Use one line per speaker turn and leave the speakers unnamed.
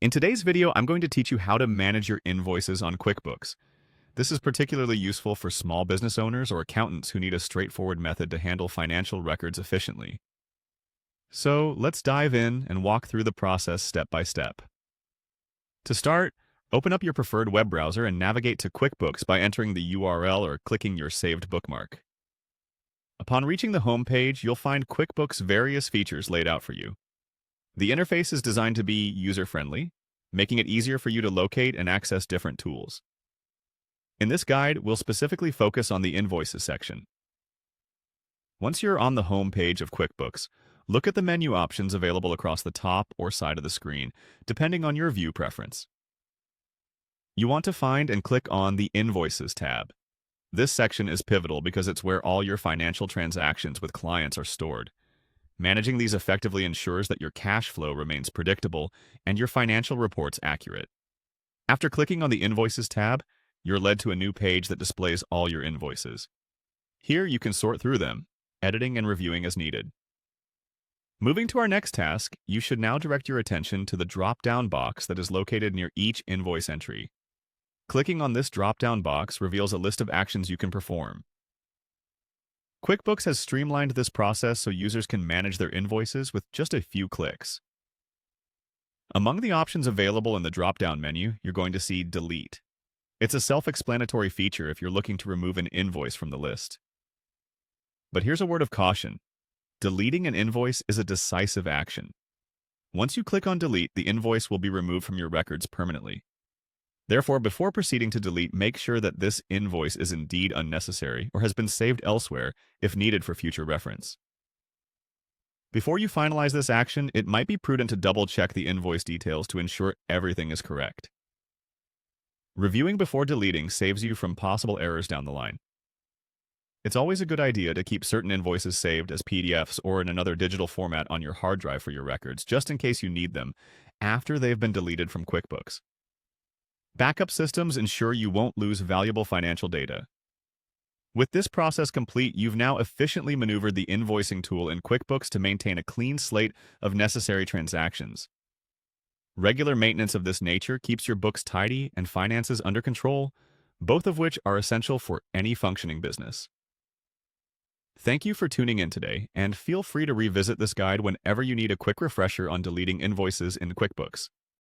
In today's video, I'm going to teach you how to manage your invoices on QuickBooks. This is particularly useful for small business owners or accountants who need a straightforward method to handle financial records efficiently. So let's dive in and walk through the process step by step. To start, open up your preferred web browser and navigate to QuickBooks by entering the URL or clicking your saved bookmark. Upon reaching the home page, you'll find QuickBooks' various features laid out for you. The interface is designed to be user-friendly, making it easier for you to locate and access different tools. In this guide, we'll specifically focus on the Invoices section. Once you're on the home page of QuickBooks, look at the menu options available across the top or side of the screen, depending on your view preference. You want to find and click on the Invoices tab. This section is pivotal because it's where all your financial transactions with clients are stored. Managing these effectively ensures that your cash flow remains predictable and your financial reports accurate. After clicking on the Invoices tab, you're led to a new page that displays all your invoices. Here you can sort through them, editing and reviewing as needed. Moving to our next task, you should now direct your attention to the drop-down box that is located near each invoice entry. Clicking on this drop-down box reveals a list of actions you can perform. QuickBooks has streamlined this process so users can manage their invoices with just a few clicks. Among the options available in the drop-down menu, you're going to see Delete. It's a self-explanatory feature if you're looking to remove an invoice from the list. But here's a word of caution. Deleting an invoice is a decisive action. Once you click on Delete, the invoice will be removed from your records permanently. Therefore, before proceeding to delete, make sure that this invoice is indeed unnecessary or has been saved elsewhere if needed for future reference. Before you finalize this action, it might be prudent to double-check the invoice details to ensure everything is correct. Reviewing before deleting saves you from possible errors down the line. It's always a good idea to keep certain invoices saved as PDFs or in another digital format on your hard drive for your records, just in case you need them after they've been deleted from QuickBooks. Backup systems ensure you won't lose valuable financial data. With this process complete, you've now efficiently maneuvered the invoicing tool in QuickBooks to maintain a clean slate of necessary transactions. Regular maintenance of this nature keeps your books tidy and finances under control, both of which are essential for any functioning business. Thank you for tuning in today, and feel free to revisit this guide whenever you need a quick refresher on deleting invoices in QuickBooks.